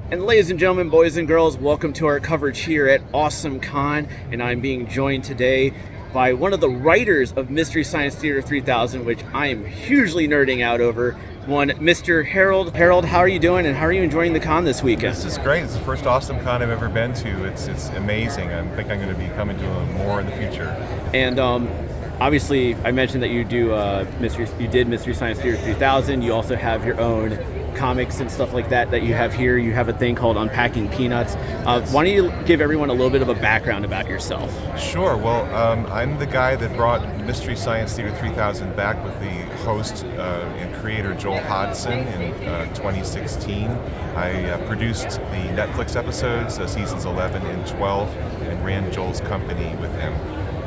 And ladies and gentlemen, boys and girls, welcome to our coverage here at Awesome Con. And I'm being joined today by one of the writers of Mystery Science Theater 3000, which I am hugely nerding out over, one Mr. Harold. Harold, how are you doing and how are you enjoying the con this weekend? This is great. It's the first Awesome Con I've ever been to. It's amazing. I think I'm going to be coming to more in the future. And obviously, I mentioned that you did Mystery Science Theater 3000. You also have your own comics and stuff like that you have here. You have a thing called Unpacking Peanuts. Why don't you give everyone a little bit of a background about yourself? Sure. Well, I'm the guy that brought Mystery Science Theater 3000 back with the host and creator Joel Hodgson in 2016. I produced the Netflix episodes, seasons 11 and 12, and ran Joel's company with him.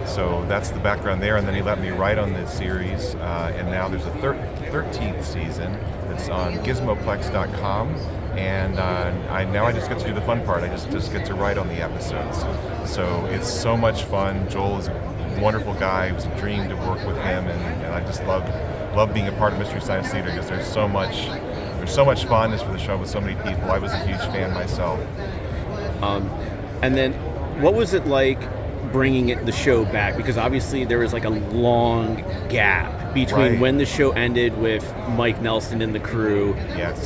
So that's the background there, and then he let me write on this series, and now there's a 13th season. It's on gizmoplex.com, and I just get to do the fun part. I just get to write on the episodes. So it's so much fun. Joel is a wonderful guy. It was a dream to work with him, and I just love being a part of Mystery Science Theater because there's so much fondness for the show with so many people. I was a huge fan myself. And then, what was it like bringing the show back? Because obviously there was like a long gap between when the show ended with Mike Nelson and the crew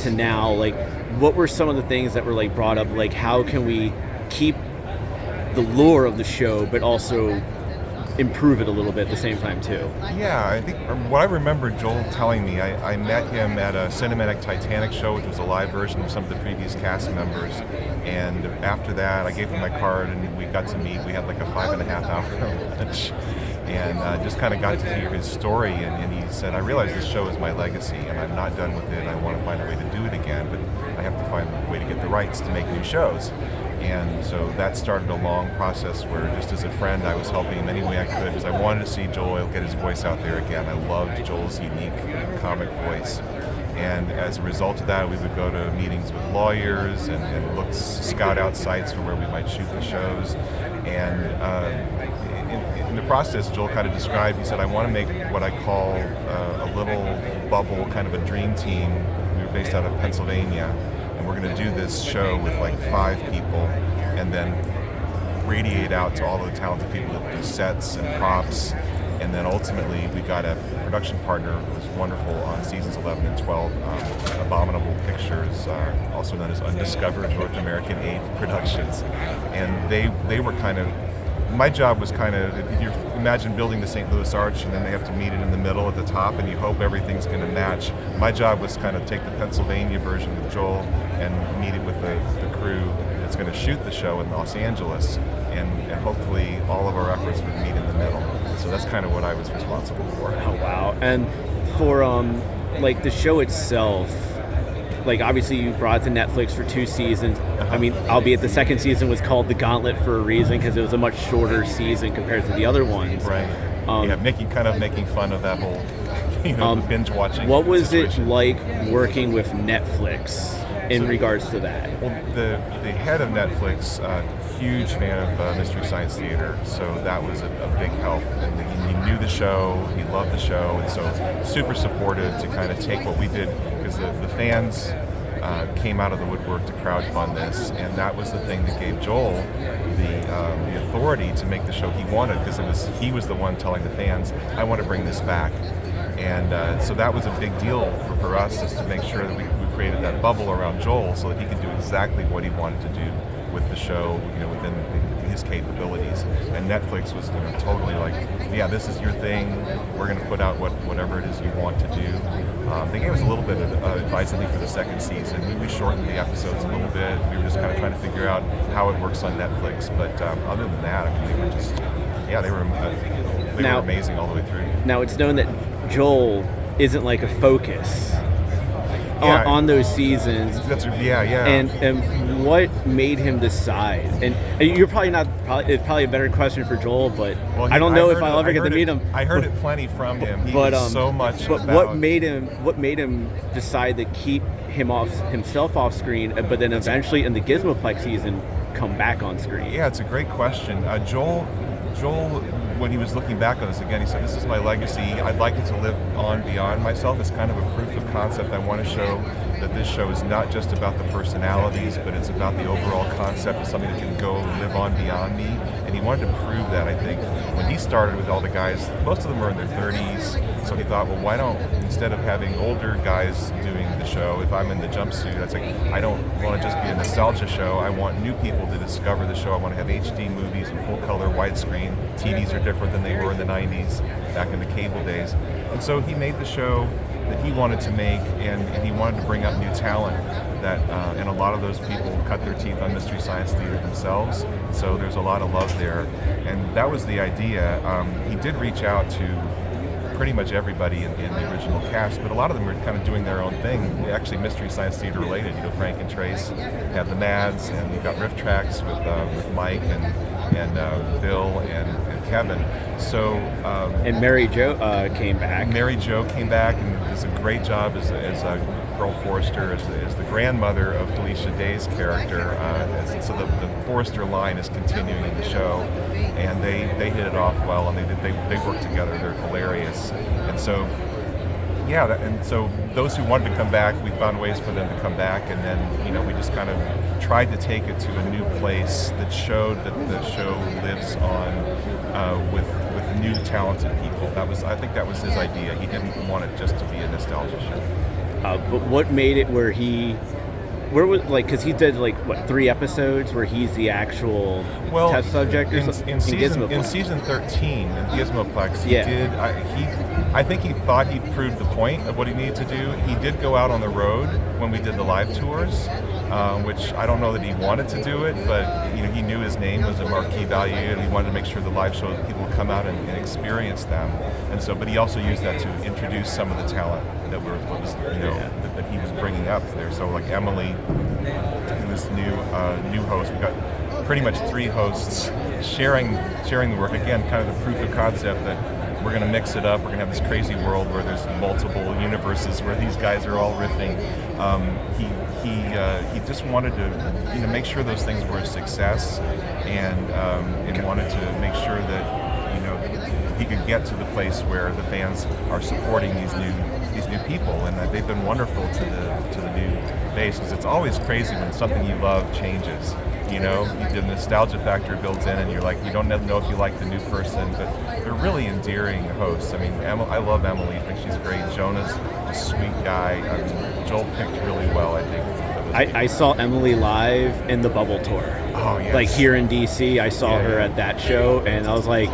to now. Like, what were some of the things that were like brought up? Like, how can we keep the lore of the show but also improve it a little bit at the same time too? Yeah, I think what I remember Joel telling me, I met him at a Cinematic Titanic show, which was a live version of some of the previous cast members, and after that I gave him my card and we got to meet. We had like a 5.5-hour lunch and just kind of got to hear his story, and he said, I realize this show is my legacy and I'm not done with it. I want to find a way to do it again, but I have to find a way to get the rights to make new shows. And so that started a long process where, just as a friend, I was helping him any way I could because I wanted to see Joel get his voice out there again. I loved Joel's unique comic voice. And as a result of that, we would go to meetings with lawyers and scout out sites for where we might shoot the shows. And in the process, Joel kind of described, he said, I want to make what I call a little bubble, kind of a dream team. We were based out of Pennsylvania. We're going to do this show with like 5 people and then radiate out to all the talented people that do sets and props. And then ultimately we got a production partner who was wonderful on seasons 11 and 12, Abominable Pictures, also known as Undiscovered North American Aid Productions. And they were kind of, my job was kind of, if you imagine building the St. Louis Arch and then they have to meet it in the middle at the top and you hope everything's going to match. My job was kind of take the Pennsylvania version with Joel and meet it with the crew that's going to shoot the show in Los Angeles, and hopefully all of our efforts would meet in the middle. So that's kind of what I was responsible for. Oh wow. And for like the show itself, like obviously you brought it to Netflix for 2 seasons. I mean, albeit the second season was called The Gauntlet for a reason because it was a much shorter season compared to the other ones. Right. Making fun of that whole binge watching. What was situation. it like working with Netflix in regards to that? Well, the head of Netflix, huge fan of Mystery Science Theater, so that was a big help. And he knew the show, he loved the show, and so super supportive to kind of take what we did, because the fans came out of the woodwork to crowdfund this, and that was the thing that gave Joel the authority to make the show he wanted, because he was the one telling the fans, I want to bring this back. And so that was a big deal for us, is to make sure that we created that bubble around Joel so that he could do exactly what he wanted to do with the show, within his capabilities. And Netflix was totally like, yeah, this is your thing. We're going to put out whatever it is you want to do. They gave us a little bit of advice, I think, for the second season. We shortened the episodes a little bit. We were just kind of trying to figure out how it works on Netflix. But other than that, I mean, they were just, they were amazing all the way through. Now, it's known that Joel isn't like a focus on those seasons. And what made him decide? And you're probably not. It's probably a better question for Joel, but I don't know if I'll ever get to meet him. I heard it plenty from him. He was so much. But what made him decide to keep himself off screen, but then eventually in the Gizmoplex season come back on screen? Yeah, it's a great question. Joel, when he was looking back on this again, he said, this is my legacy. I'd like it to live on beyond myself. It's kind of a proof of concept. I want to show that this show is not just about the personalities, but it's about the overall concept of something that can go live on beyond me. And he wanted to prove that, I think. When he started with all the guys, most of them were in their 30s, so he thought, well, why don't, instead of having older guys doing the show, if I'm in the jumpsuit, I say, I don't want to just be a nostalgia show. I want new people to discover the show. I want to have HD movies and full color widescreen. TVs are different than they were in the 90s, back in the cable days. And so he made the show that he wanted to make, and he wanted to bring up new talent. That and a lot of those people cut their teeth on Mystery Science Theater themselves, so there's a lot of love there. And that was the idea. He did reach out to pretty much everybody in the original cast, but a lot of them were kind of doing their own thing, actually Mystery Science Theater related. You know, Frank and Trace have the Mads, and you've got Riff Tracks with Mike and Bill and Kevin. So and Mary Jo came back. Mary Jo came back and does a great job as Pearl Forrester, as the grandmother of Felicia Day's character. So the Forrester line is continuing in the show, and they hit it off well, and they work together. They're hilarious, and so. Yeah, and so those who wanted to come back, we found ways for them to come back, and then we just kind of tried to take it to a new place that showed that the show lives on with new talented people. I think that was his idea. He didn't want it just to be a nostalgia show. But what made it because he did 3 episodes where he's the actual test subject or something? In season 13 in Gizmoplex, I think he thought he proved the point of what he needed to do. He did go out on the road when we did the live tours, which I don't know that he wanted to do it, but he knew his name was a marquee value, and he wanted to make sure the live show people would come out and experience them. And so, but he also used that to introduce some of the talent that that he was bringing up there. So like Emily, this new host, we got pretty much 3 hosts sharing the work. Again, kind of the proof of concept that we're going to mix it up. We're going to have this crazy world where there's multiple universes where these guys are all riffing. He just wanted to make sure those things were a success, and wanted to make sure that he could get to the place where the fans are supporting these new people, and that they've been wonderful to the new base, because it's always crazy when something you love changes. The nostalgia factor builds in, and you're like, you don't know if you like the new person, but they're really endearing hosts. I mean, I love Emily. I think she's great. Jonah's a sweet guy. Joel picked really well, I think. I saw Emily live in the Bubble Tour. Oh, yes. Here in DC, I saw her at that show, and I was like,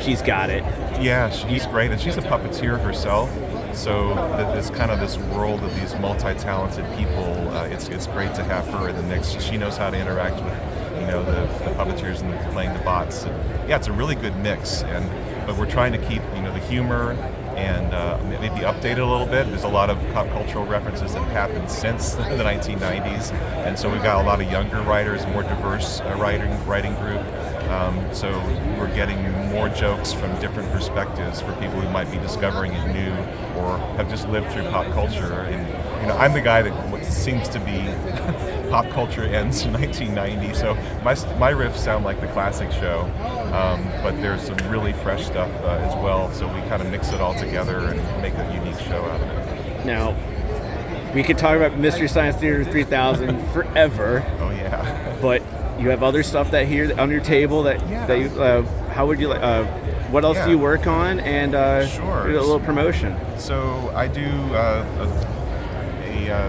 she's got it. Yeah, she's great, and she's a puppeteer herself. So it's kind of this world of these multi-talented people. It's great to have her in the mix. She knows how to interact with the puppeteers and playing the bots. And, it's a really good mix. But we're trying to keep the humor and maybe update it a little bit. There's a lot of pop cultural references that have happened since the 1990s, and so we've got a lot of younger writers, more diverse writing group. So we're getting more jokes from different perspectives for people who might be discovering it new or have just lived through pop culture. And I'm the guy that what seems to be pop culture ends in 1990. So my riffs sound like the classic show, but there's some really fresh stuff as well. So we kind of mix it all together and make a unique show out of it. Now, we could talk about Mystery Science Theater 3000 forever. Oh yeah. But you have other stuff here on your table that you, how would you like? What else do you work on? And sure, do a little promotion. So I do a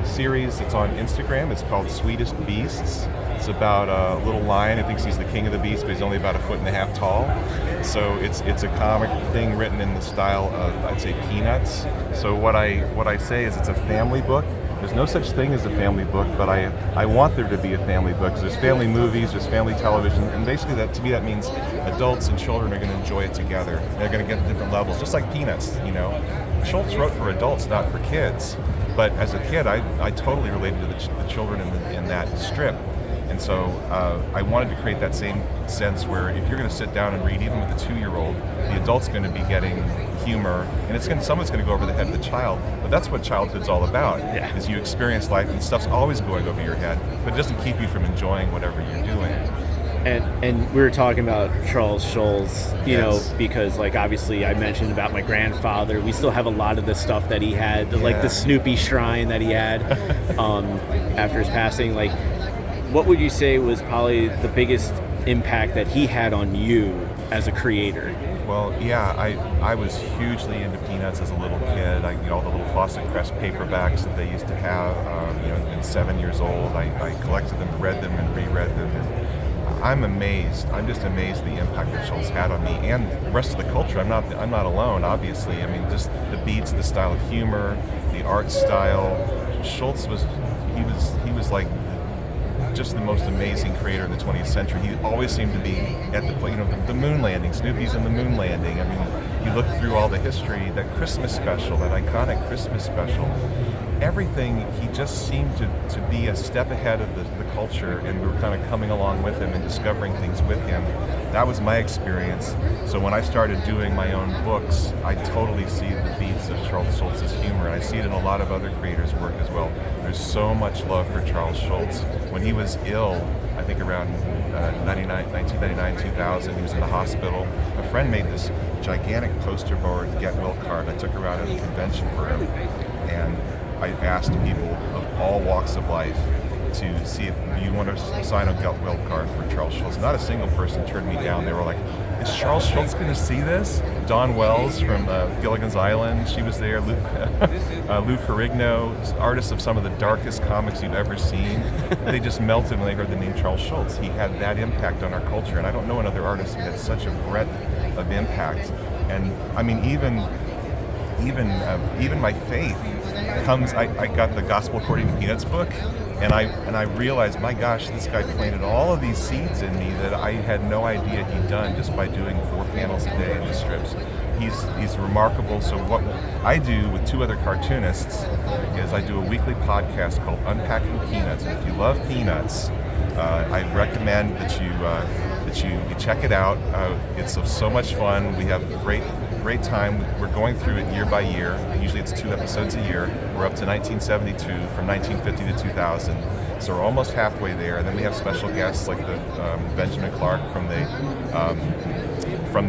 series that's on Instagram. It's called Sweetest Beasts. It's about a little lion who thinks he's the king of the beasts, but he's only about 1.5 feet tall. So it's a comic thing written in the style of, I'd say, Peanuts. So what I say is it's a family book. There's no such thing as a family book, but I want there to be a family book, because there's family movies, there's family television, and basically that means adults and children are going to enjoy it together. They're going to get different levels, just like Peanuts, Schultz wrote for adults, not for kids. But as a kid, I totally related to the children in that strip. And so I wanted to create that same sense where if you're going to sit down and read, even with a 2-year-old, the adult's going to be getting humor, and someone's going to go over the head of the child. But that's what childhood's all about, is you experience life and stuff's always going over your head, but it doesn't keep you from enjoying whatever you're doing. And we were talking about Charles Schulz, you Yes. know, because like obviously I mentioned about my grandfather. We still have a lot of the stuff that he had, like the Snoopy shrine that he had after his passing. Like, what would you say was probably the biggest impact that he had on you as a creator? Well, yeah, I was hugely into Peanuts as a little kid. All the little Fawcett Crest paperbacks that they used to have. At 7 years old, I collected them, read them, and reread them. And I'm amazed. I'm just amazed the impact that Schulz had on me and the rest of the culture. I'm not alone, obviously. I mean, just the beats, the style of humor, the art style. Schulz was like just the most amazing creator of the 20th century. He always seemed to be at the moon landing. Snoopy's in the moon landing. I mean, you look through all the history, that Christmas special, that iconic Christmas special, everything, he just seemed to be a step ahead of the culture, and we were kind of coming along with him and discovering things with him. That was my experience. So when I started doing my own books, I totally see the beats of Charles Schulz's humor, and I see it in a lot of other creators' work as well. There's so much love for Charles Schulz. When he was ill, I think around 1999, 2000, he was in the hospital. A friend made this gigantic poster board get well card. I took her out at a convention for him, and I asked people of all walks of life to see if you want to sign a get well card for Charles Schulz. Not a single person turned me down. They were like, is Charles Schulz going to see this? Dawn Wells from Gilligan's Island, she was there. Lou Ferrigno, artists of some of the darkest comics you've ever seen. They just melted when they heard the name Charles Schulz. He had that impact on our culture, and I don't know another artist who had such a breadth of impact. And I mean, even my faith comes. I got the Gospel According to Peanuts book, and I realized, my gosh, this guy planted all of these seeds in me that I had no idea he'd done just by doing 4 panels a day in the strips. He's remarkable. So what I do with 2 other cartoonists is I do a weekly podcast called Unpacking Peanuts. And if you love Peanuts, I recommend that you check it out. It's so much fun. We have great time. We're going through it year by year. Usually it's 2 episodes a year. We're up to 1972, from 1950 to 2000. So we're almost halfway there. And then we have special guests like the Benjamin Clark from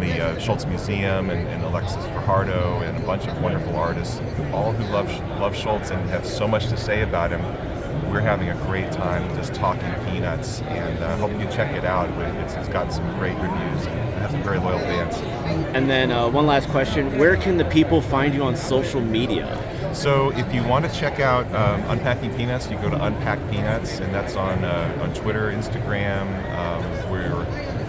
the Schulz Museum, and Alexis Fajardo, and a bunch of wonderful artists, all who love Schulz and have so much to say about him. We're having a great time just talking Peanuts, and I hope you check it out. It's got some great reviews and has some very loyal fans. And then one last question: where can the people find you on social media? So if you want to check out Unpacking Peanuts, you go to Unpack Peanuts, and that's on Twitter, Instagram.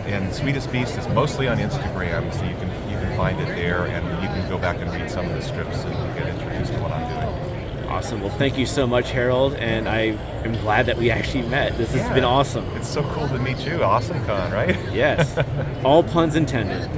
And Sweetest Beast is mostly on Instagram, so you can find it there, and you can go back and read some of the strips and get introduced to what I'm doing. Awesome. Well, thank you so much, Harold, and I am glad that we actually met. This has been awesome. It's so cool to meet you. Awesome Con, right? Yes. All puns intended.